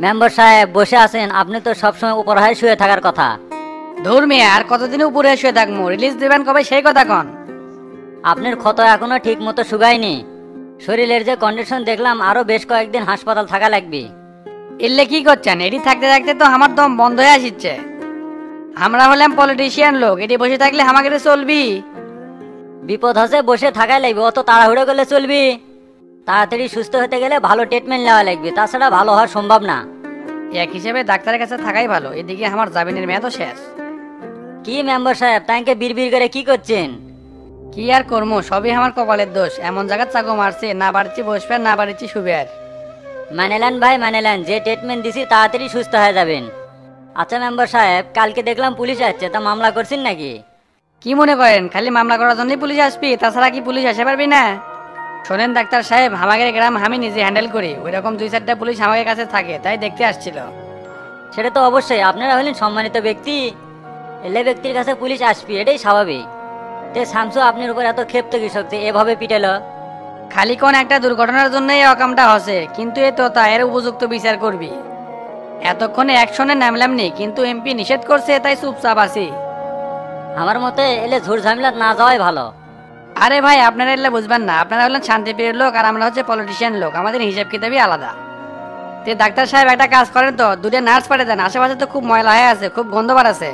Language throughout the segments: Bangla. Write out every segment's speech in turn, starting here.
মেম্বার সাহেব বসে আছেন, আপনি তো সবসময় উপরহায় শুয়ে থাকার কথা। ধুর মিয়া, আর কতদিন উপরে শুয়ে থাকবো? রিলিজ দিবেন কবে সেই কথা কন। আপনার ক্ষত এখনো ঠিক মতো শুকায়নি। শরীরের যে কন্ডিশন দেখলাম, আরো বেশ কয়েকদিন হাসপাতাল থাকা লাগবে। এলে কি করছেন? এটি থাকতে থাকতে তো আমার দম বন্ধ হয়ে আসছে। আমরা হলাম পলিটিশিয়ান লোক, এটি বসে থাকলে আমাকে তো চলবি। বিপদ হচ্ছে বসে থাকাই লাগবে, অত তাড়াহুড়ো করলে চলবি? তাড়াতাড়ি সুস্থ হতে গেলে ভালো ট্রিটমেন্ট নেওয়া লাগবে, তাছাড়া ভালো হওয়া সম্ভব না। এক হিসেবে ডাক্তারের কাছে থাকাই ভালো, এদিকে আমার জামিনের মেয়াদও শেষ। কি মেম্বার সাহেব, তাইকে বিড়বিড় করে কি করছেন? কি আর করবো, সবই আমার কপালের দোষ। এমন জায়গায় চাকু মারছে, না বাড়ছি বসবে না বাড়ছি শুবে। আর মানেলেন ভাই মানেলেন, যে ট্রিটমেন্ট দিছি তাড়াতাড়ি সুস্থ হয়ে যাবেন। আচ্ছা মেম্বার সাহেব, কালকে দেখলাম পুলিশ আসছে, তা মামলা করছেন নাকি? কি মনে করেন খালি মামলা করার জন্যই পুলিশ আসবি? তাছাড়া কি পুলিশ আসে পারবি না? শোনেন ডাক্তার সাহেব, আমাদের গ্রাম আমি নিজে হ্যান্ডেল করি, ওই রকম 2-4টা পুলিশ আমাদের কাছে থাকে, তাই দেখতে আসছিল। সেটা তো অবশ্যই, আপনারা হলেন সম্মানিত ব্যক্তি, এলে ব্যক্তির কাছে পুলিশ আসবি, এটাই স্বাভাবিক। তে শামসু আপনার উপর এত ক্ষেপ্ত কৃষক যে এভাবে পিটালো? খালি কোন একটা দুর্ঘটনার জন্য এই অকামটা হসে, কিন্তু এ তো তা এর উপযুক্ত বিচার করবি। এতক্ষণে অ্যাকশনে নামলাম নি, কিন্তু এমপি নিষেধ করছে তাই চুপচাপ আছি। আমার মতে এলে ঝুর ঝামেলা না যাওয়াই ভালো। আরে ভাই, আপনারা এলে বুঝবেন না, আপনারা হলেন শান্তিপ্রিয় লোক আর আমরা হচ্ছে পলিটিশিয়ান লোক, আমাদের হিসাব কিতাবই আলাদা। তে ডাক্তার সাহেব একটা কাজ করেন তো, দুটো নার্স পাঠিয়ে দেন, আশেপাশে তো খুব ময়লা হয়ে আছে, খুব গন্ধ বার আছে।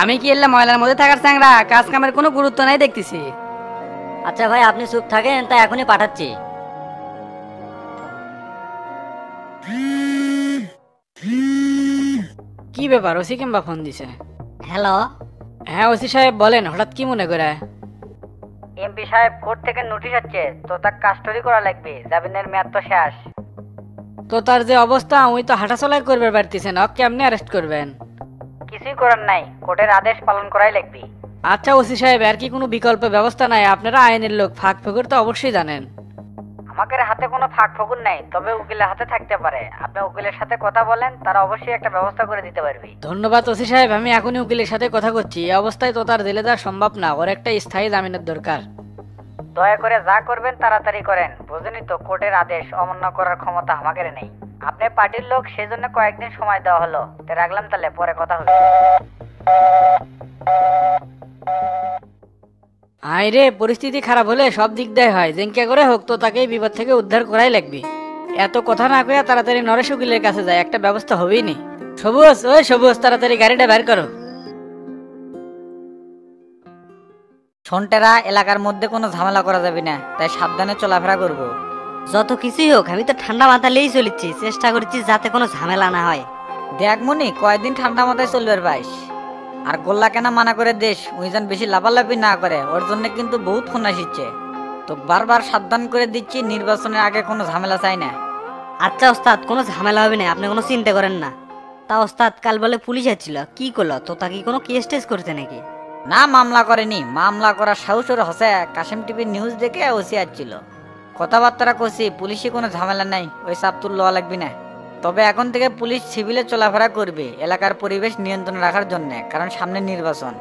আমি কি এলে ময়লার মধ্যে থাকার চ্যাংরা? কাজ কামের কোনো গুরুত্ব নাই দেখতেছি। আচ্ছা ভাই, আপনি চুপ থাকেন, তা এখনই পাঠাচ্ছি। কি ব্যাপার, ওসি কিংবা ফোন দিছে? হ্যালো। হ্যাঁ ওসি সাহেব বলেন, হঠাৎ কি মনে করে? এমপি সাহেব কোর্ট থেকে নোটিশ আসছে, তো তার কাস্টডি করা লাগবে, জামিনের মেয়াদ তো শেষ। তো তার যে অবস্থা, ওই তো হাঁটাচলাই করবে পারতেছেন, ওকে কেমনে অ্যারেস্ট করবেন? কিছুই করার নাই, কোর্টের আদেশ পালন করাই লাগবে। আচ্ছা ওসি সাহেব, আর কি কোনো বিকল্প ব্যবস্থা নাই? আপনারা আইনের লোক, ফাঁক ফোকর তো অবশ্যই জানেন। আমাদের হাতে কোনো ফাঁক ফকুর নাই, তবে উকিলের হাতে থাকতে পারে। আপনি উকিলের সাথে কথা বলেন, তারা অবশ্যই একটা ব্যবস্থা করে দিতে পারবে। ধন্যবাদ ওসি সাহেব, আমি এখনই উকিলের সাথে কথা করছি। এই অবস্থায় তো তার জেলে দেওয়া সম্ভব না, ওর একটা স্থায়ী জামিনের দরকার। দয়া করে যা করবেন তাড়াতাড়ি করেন, বুঝেনি তো কোর্টের আদেশ অমান্য করার ক্ষমতা আমাদের নেই। আপনি পার্টির লোক, সেই জন্য কয়েকদিন সময় দেওয়া হলো। তো রাখলাম, তাহলে পরে কথা হবে। আইরে, পরিস্থিতি খারাপ হলে সব দিক দিয়ে হয়, যেঙ্কা করে হোক তো তাকে বিপদ থেকে উদ্ধার করাই লাগবে। এত কথা না কইয়া তাড়াতাড়ি নরেশ উকিলের কাছে যায়, একটা ব্যবস্থা হবেই নি। সবুজ, ওই সবুজ, তাড়াতাড়ি গাড়িটা বের করো। সন্টেরা, এলাকার মধ্যে কোনো ঝামেলা করা যাবে না, তাই সাবধানে চলাফেরা করব। যত কিছুই হোক, আমি তো ঠান্ডা মাথালেই চলেছি, চেষ্টা করছি যাতে কোনো ঝামেলা না হয়। দেখ মনি, কয়দিন ঠান্ডা মাথায় চলবে বাইশ। আর গোল্লা কেন মানা করে দেশ, ওই যেন বেশি লাফালাফি না করে, ওর জন্য কিন্তু বহুত ফোন আসছে। তো বারবার সাবধান করে দিচ্ছি, নির্বাচনের আগে কোনো ঝামেলা চাই না। আচ্ছা ওস্তাদ, কোনো ঝামেলা হবে না, আপনি কোনো চিন্তা করেন না। তা ওস্তাদ, কাল বলে পুলিশ আসছিল, কি করলো? তো তাকে কোনো কেস টেস করছে নাকি? না, মামলা করেনি। মামলা করার সাহস ওর হসে, কাশিম টিভির নিউজ দেখে ওসি আসছিল। কথাবার্তা কছি, পুলিশে কোনো ঝামেলা নাই, ওই চাপ তুল লওয়া লাগবে না। তবে এখন থেকে পুলিশ সিভিলে চলাফেরা করবে, এলাকার পরিবেশ নিয়ন্ত্রণ রাখার জন্য, কারণ সামনে নির্বাচন।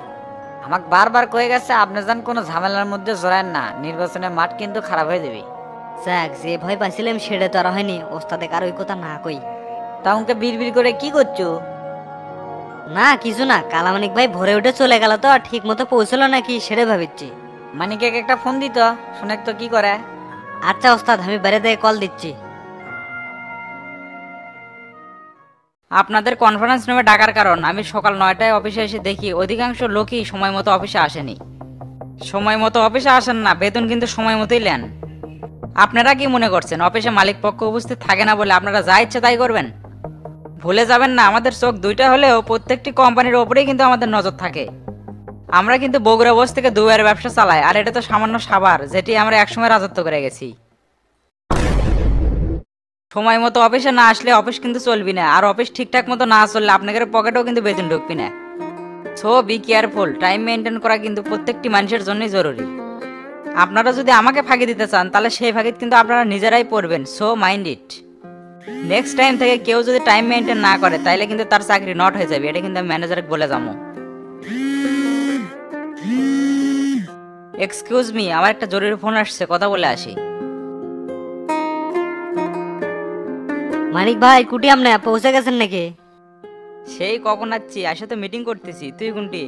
আমাকে বারবার কয়ে গেছে, আপনি যেন কোনো ঝামেলার মধ্যে জড়ায়েন না, নির্বাচনের মাঠ কিন্তু খারাপ হয়ে যাবে। যাক, যে ভয় পাইছিলাম সেটা তো আর হয়নি। ওস্তাদে কার ওই কথা না কই। তা উনকে বিড়বিড় করে কি করছো? না কিছু না, কালামানিক ভাই ভোরে উঠে চলে গেল, তো ঠিক মতো পৌঁছলো নাকি সেটা ভাবিচ্ছি। মানিকে একটা ফোন দিত, শুনে তো কি করে। আচ্ছা ওস্তাদ, আমি বাইরে থেকে কল দিচ্ছি। আপনাদের কনফারেন্স রুমে ডাকার কারণ, আমি সকাল 9টায় অফিসে এসে দেখি অধিকাংশ লোকই সময় মতো অফিসে আসেনি। সময় মতো অফিসে আসেন না, বেতন কিন্তু সময় মতোই নেন। আপনারা কি মনে করছেন অফিসে মালিক পক্ষ উপস্থিত থাকে না বলে আপনারা যা ইচ্ছে তাই করবেন? ভুলে যাবেন না, আমাদের চোখ দুইটা হলেও প্রত্যেকটি কোম্পানির ওপরেই কিন্তু আমাদের নজর থাকে। আমরা কিন্তু বগুড়া বস থেকে দুবারের ব্যবসা চালাই, আর এটা তো সামান্য সাবার, যেটি আমরা একসময় রাজত্ব করে গেছি। সময় মতো অফিসে না আসলে অফিস কিন্তু চলবি না, আর অফিস ঠিকঠাক মতো না চললে আপনাদের পকেটেও কিন্তু বেতন ঢুকবি না। So be careful, time maintain করা কিন্তু প্রত্যেকটি মানুষের জন্যই জরুরি। আপনারা যদি আমাকে ফাঁকি দিতে চান, তাহলে সেই ফাঁকি কিন্তু আপনারা নিজেরাই পড়বেন। So mind it. Next time থেকে কেউ যদি টাইম মেনটেন না করে, তাইলে কিন্তু তার চাকরি নট হয়ে যাবে, এটা কিন্তু আমি ম্যানেজারকে বলে যাবো। এক্সকিউজ মি, আমার একটা জরুরি ফোন আসছে, কথা বলে আসি। মানিক ভাই কুটি আপনি পৌঁছে গেছেন নাকি? সেই কখন আসছি, আসে তো মিটিং করতেছি। তুই কোনটি?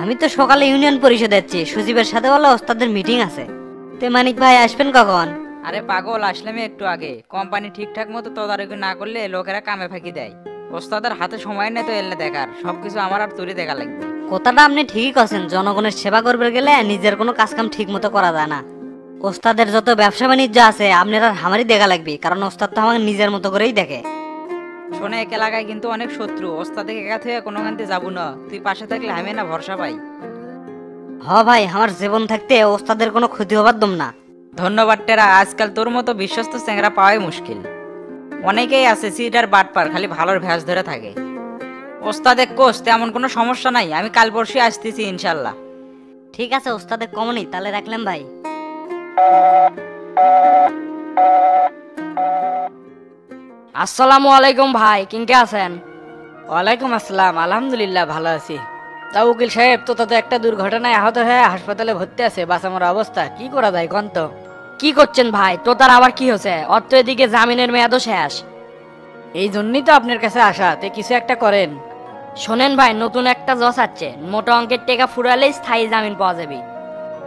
আমি তো সকালে ইউনিয়ন পরিষদে যাচ্ছি, সচিবের সাথে বলে ওস্তাদের মিটিং আছে। তে মানিক ভাই আসবেন কখন? আরে পাগল, আসলামই একটু আগে। কোম্পানি ঠিকঠাক মতো তদারকি না করলে লোকেরা কামে ফাঁকি দেয়। ওস্তাদের হাতে সময় নেই তো এলে দেখার, সবকিছু আমার আর তোরই দেখা লাগবে। কথাটা আপনি ঠিকই কছেন, জনগণের সেবা করবে গেলে নিজের কোনো কাজকাম ঠিক মতো করা যায় না। ওস্তাদের যত ব্যবসা বাণিজ্য আছে আপনার আর আমারই দেখা লাগবে, কারণ ওস্তাদ তো আমাকে নিজের মতো করেই দেখে। শোনে, এক এলাকায় কিন্তু অনেক শত্রু। ওস্তাদকে একা থেকে কোনো গানতে যাবো না, তুই পাশে থাকলে আমি না ভরসা পাই। হ ভাই, আমার জীবন থাকতে ওস্তাদের কোনো ক্ষতি হবার দম না। ধন্যবাদ টেরা, আজকাল তোর মতো বিশ্বস্ত চেংরা পাওয়াই মুশকিল। অনেকেই আছে সিটার বাটপার, খালি ভালোর ভ্যাস ধরে থাকে। ওস্তাদে কোষ তেমন কোনো সমস্যা নাই, আমি কাল পরশু আসতেছি ইনশাল্লাহ। ঠিক আছে ওস্তাদের কমনি, তাহলে রাখলাম ভাই। আসসালামু আলাইকুম ভাই, কিংকে আছেন? ওয়ালাইকুম আসসালাম, আলহামদুলিল্লাহ ভালো আছি। তা উকিল সাহেব, তো তাতে একটা দুর্ঘটনায় আহত হয়ে হাসপাতালে ভর্তি আছে, বাঁচানোর অবস্থা কি করা যায় গন্ত? কি করছেন ভাই? তো তার আবার কি হয়েছে? অত এদিকে জামিনের মেয়াদও শেষ। এই জন্যই তো আপনার কাছে আসা, তে কিছু একটা করেন। শোনেন ভাই, নতুন একটা জজ আছে, মোটা অঙ্কের টাকা ফুরালেই স্থায়ী জামিন পাওয়া যাবে।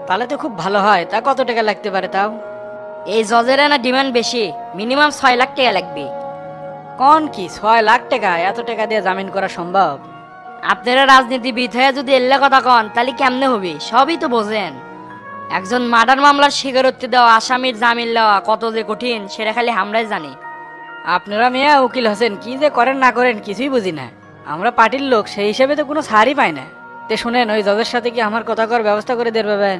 তাহলে তো খুব ভালো হয়। তা কত টাকা লাগতে পারে তাও? এই জজের না ডিমান্ড বেশি, মিনিমাম 6 লাখ টাকা লাগবে। কোন কি 6 লাখ টাকা? এত টাকা দিয়ে জামিন করা সম্ভব? আপনারা রাজনীতিবিদ হয়ে যদি এল্লা কথা কন, তাহলে কেমনে হবে? সবই তো বোঝেন। একজন মার্ডার মামলার স্বীকারোক্তি দেওয়া আসামির জামিন লওয়া কত যে কঠিন, সেটা খালি আমরাই জানি। আপনারা মেয়ে উকিল হোসেন, কি যে করেন না করেন কিছুই বুঝি না। আমরা পার্টির লোক, সেই হিসেবে তো কোনো ছাড়ই পাই না। তে শুনেন, ওই জজের সাথে কি আমার কথা করার ব্যবস্থা করে দিয়ে পাবেন?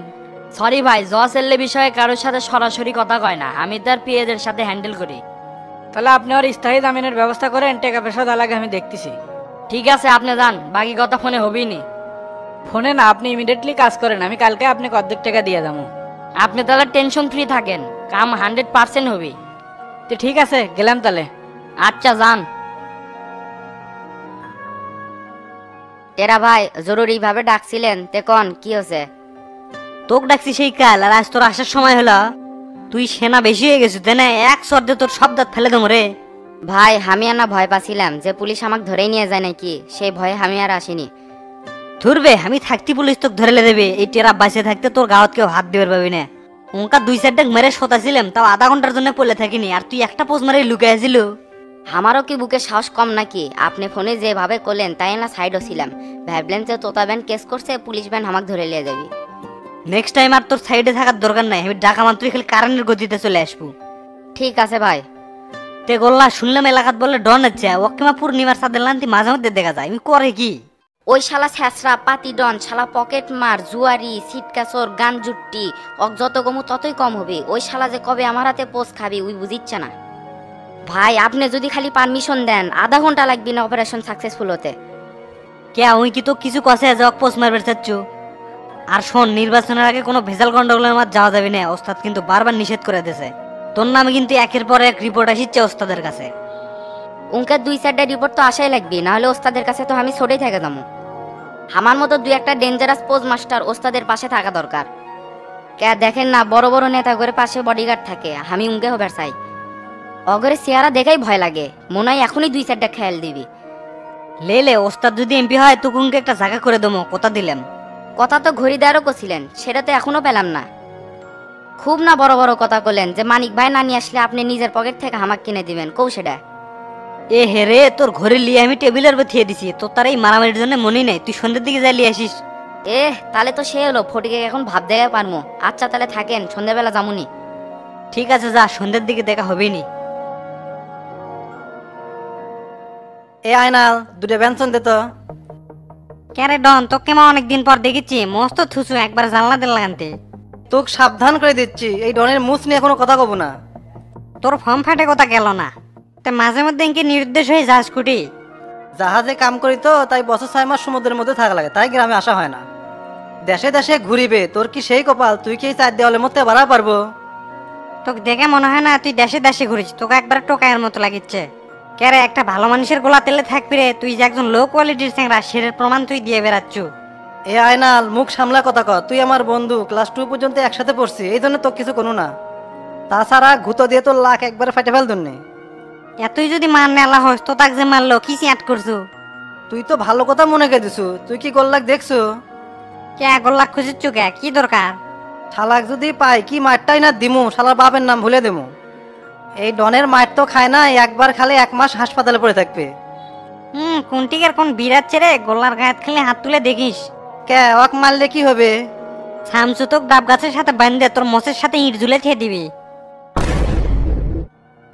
সরি ভাই, জজ এল্লে বিষয়ে কারোর সাথে সরাসরি কথা কয় না, আমি তার পিএদের সাথে হ্যান্ডেল করি। তাহলে আপনি আর স্থায়ী জামিনের ব্যবস্থা করেন, টাকা পয়সা দেওয়া লাগে আমি দেখতেছি। ঠিক আছে, আপনি যান, বাকি কথা ফোনে হবেই নি। ফোনে না, আপনি ইমিডিয়েটলি কাজ করেন, আমি কালকে আপনাকে অর্ধেক টাকা দিয়ে যাবো। আপনি তাহলে টেনশন ফ্রি থাকেন, কাম 100% হবে। তো ঠিক আছে, গেলাম তাহলে। আচ্ছা যান। টেরা ভাই জরুরি ভাবে ডাকছিলেন, তে কন কি হয়েছে? তোক ডাকছি সেই কাল, আর আজ তোর আসার সময় হলো। তুই সেনা বেশি হয়ে গেছিস তাই না? এক শর্তে তোর সব দাঁত ফেলে দেবো রে। ভাই আমি আর না ভয় পাছিলাম যে পুলিশ আমাকে ধরেই নিয়ে যায় নাকি, সেই ভয়ে আমি আর আসিনি। ধরবে আমি থাকতি পুলিশ তোকে ধরে দেবে। এই টেরা বাঁচে থাকতে তোর গাঁত কেউ হাত দেবার পাবি না। ওনকা 2-4 ডাক মেরে শোতাছিলাম, তাও আধা ঘন্টার জন্য পড়ে থাকিনি, আর তুই একটা পোজ মারে লুকে আসিল। আমারও কি বুকে সাহস কম নাকি? আপনি ফোনে যেভাবে করলেন তাই না সাইডও ছিলাম, ভাবলেন যে তোতা ব্যান কেস করছে, পুলিশ ব্যান আমাকে ধরে নিয়ে যাবি। নেক্সট টাইম আর তোর সাইডে থাকার দরকার নাই, আমি ডাকা মাত্রই খালি কারেন্টের গতিতে চলে আসবো। ঠিক আছে ভাই। তে গোল্লা, শুনলাম এলাকাত বলে ডন হচ্ছে, ওকে পূর্ণিমার সাথে লান্তি মাঝে মধ্যে দেখা যায়, আমি করে কি? ওই শালা ছ্যাঁচড়া পাতি ডন, শালা পকেট মার, জুয়ারি, সিটকাচর, গান জুট্টি, অক যত কমু ততই কম হবে। ওই শালা যে কবে আমার হাতে পোস্ট খাবি ওই বুঝিচ্ছে না। ভাই আপনি যদি খালি পারমিশন দেন, আধা ঘন্টা লাগবে না অপারেশন সাকসেসফুল হতে। কে ওই কি তো কিছু কষে যাও পোস্ট মারবে চাচ্ছ? আর শোন, নির্বাচনের আগে কোনো ভেজাল গন্ডগোলের মাঝ যাওয়া যাবে না, ওস্তাদ কিন্তু বারবার নিষেধ করে দিয়েছে। তোর নামে কিন্তু একের পর এক রিপোর্ট আসিচ্ছে ওস্তাদের কাছে। উনকে 2-4টা রিপোর্ট তো আসাই লাগবে, না হলে ওস্তাদের কাছে তো আমি ছড়েই থেকে যাবো। আমার মতো 2-1টা ডেঞ্জারাস পোজ মাস্টার ওস্তাদের পাশে থাকা দরকার। কে দেখেন না, বড় বড় নেতা করে পাশে বডিগার্ড থাকে, আমি উনকে হবার চাই। অগরে চেহারা দেখাই ভয় লাগে, মনে হয় এখনই 2-4টা খেয়াল দিবি। লে ওস্তাদ যদি এমপি হয় তো কুনকে একটা জায়গা করে দেবো, কথা দিলাম। কথা তো ঘড়িদারও কছিলেন, সেটা তো এখনো পেলাম না। খুব না বড় বড় কথা বললেন যে মানিক ভাই না নিয়ে আসলে আপনি নিজের পকেট থেকে হামাক কিনে দিবেন, কৌ সেটা? এ হে রে, তোর ঘরে লিয়ে আমি টেবিলের উপর থিয়ে দিছি, তোর তার এই মারামারির জন্য মনে নেই, তুই সন্ধ্যের দিকে যাই লিয়ে আসিস। তাহলে তো সে হলো, ফটিকে এখন ভাব দেখা পারমু। আচ্ছা তাহলে থাকেন, সন্ধ্যাবেলা যামুনি। ঠিক আছে যা, সন্ধ্যের দিকে দেখা হবেই নি। এ আয়নাল, 2টা পেনশন দে তো। ক্যারে ডন, তোকে মা অনেকদিন পর দেখেছি, মস্ত থুসু, একবার জানলা দিল লাগানতে। তোকে সাবধান করে দিচ্ছি, এই ডনের মুখ নিয়ে কোনো কথা কব না। তোর ফর্ম ফাটে কথা গেল না, তে মাঝে মধ্যে ইনকে নির্দেশ হয়ে যাস কুটি। জাহাজে কাম করি তো, তাই বছর 6 মাস সমুদ্রের মধ্যে থাকা লাগে, তাই গ্রামে আসা হয় না। দেশে দেশে ঘুরিবে, তোর কি সেই কপাল? তুই কি এই 4 দেওয়ালের মধ্যে বাড়া পারবো? তোকে দেখে মনে হয় না তুই দেশে দেশে ঘুরিস, তোকে একবার টোকায়ের মতো লাগিচ্ছে। ক্যারে একটা ভালো মানুষের গোলা তেলে থাকবি রে, তুই যে একজন লো কোয়ালিটির স্যাংরা সেরের প্রমাণ তুই দিয়ে বেড়াচ্ছু। এ আয়নাল, মুখ সামলা কথা কর। তুই আমার বন্ধু, ক্লাস 2 পর্যন্ত একসাথে পড়ছি, এই জন্য তোকে কিছু কোনো না। তাছাড়া ঘুতো দিয়ে তোর লাখ একবার ফাটে ফেল দুননি। এতই যদি মার নেলা হস তো তাক যে মারলো কি সিয়াট করছো? তুই তো ভালো কথা মনে করে দিছু, তুই কি গোল্লাক দেখছো? কে গোল্লাক খুঁজিচ্ছ কে, কি দরকার? শালাক যদি পাই কি মারটাই না দিমু, শালার বাপের নাম ভুলে দেবো। এই ডনের মার তো খায় না, একবার খালে 1 মাস হাসপাতালে পড়ে থাকবে। কোন টিকের কোন বিরাচ্ছে রে, গোল্লার গায়ে খেলে হাত তুলে দেখিস। কে ওয়াক মারলে কি হবে? শামসু তোক ডাব গাছের সাথে বান্ধে তোর মোষের সাথে ইট ঝুলে খেয়ে দিবি।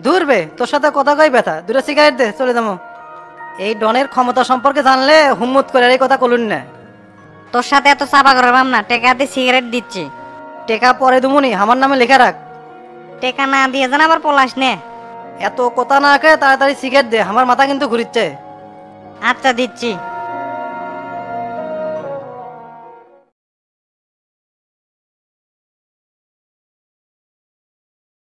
দূরবে, তোর সাথে কথা কই ব্যথা, দুটো সিগারেট দে, চলে যাবো। এই ডনের ক্ষমতা সম্পর্কে জানলে হুম্মত করে এই কথা কলুন না। তোর সাথে এত চাপা করবাম না, টেকা দিয়ে সিগারেট দিচ্ছি। টেকা পরে দুমুনি, আমার নামে লেখা রাখ। টেকা না দিয়ে যেন আবার পলাশ নে। এত কথা না কে তাড়াতাড়ি সিগারেট দে, আমার মাথা কিন্তু ঘুরিচ্ছে। আচ্ছা দিচ্ছি।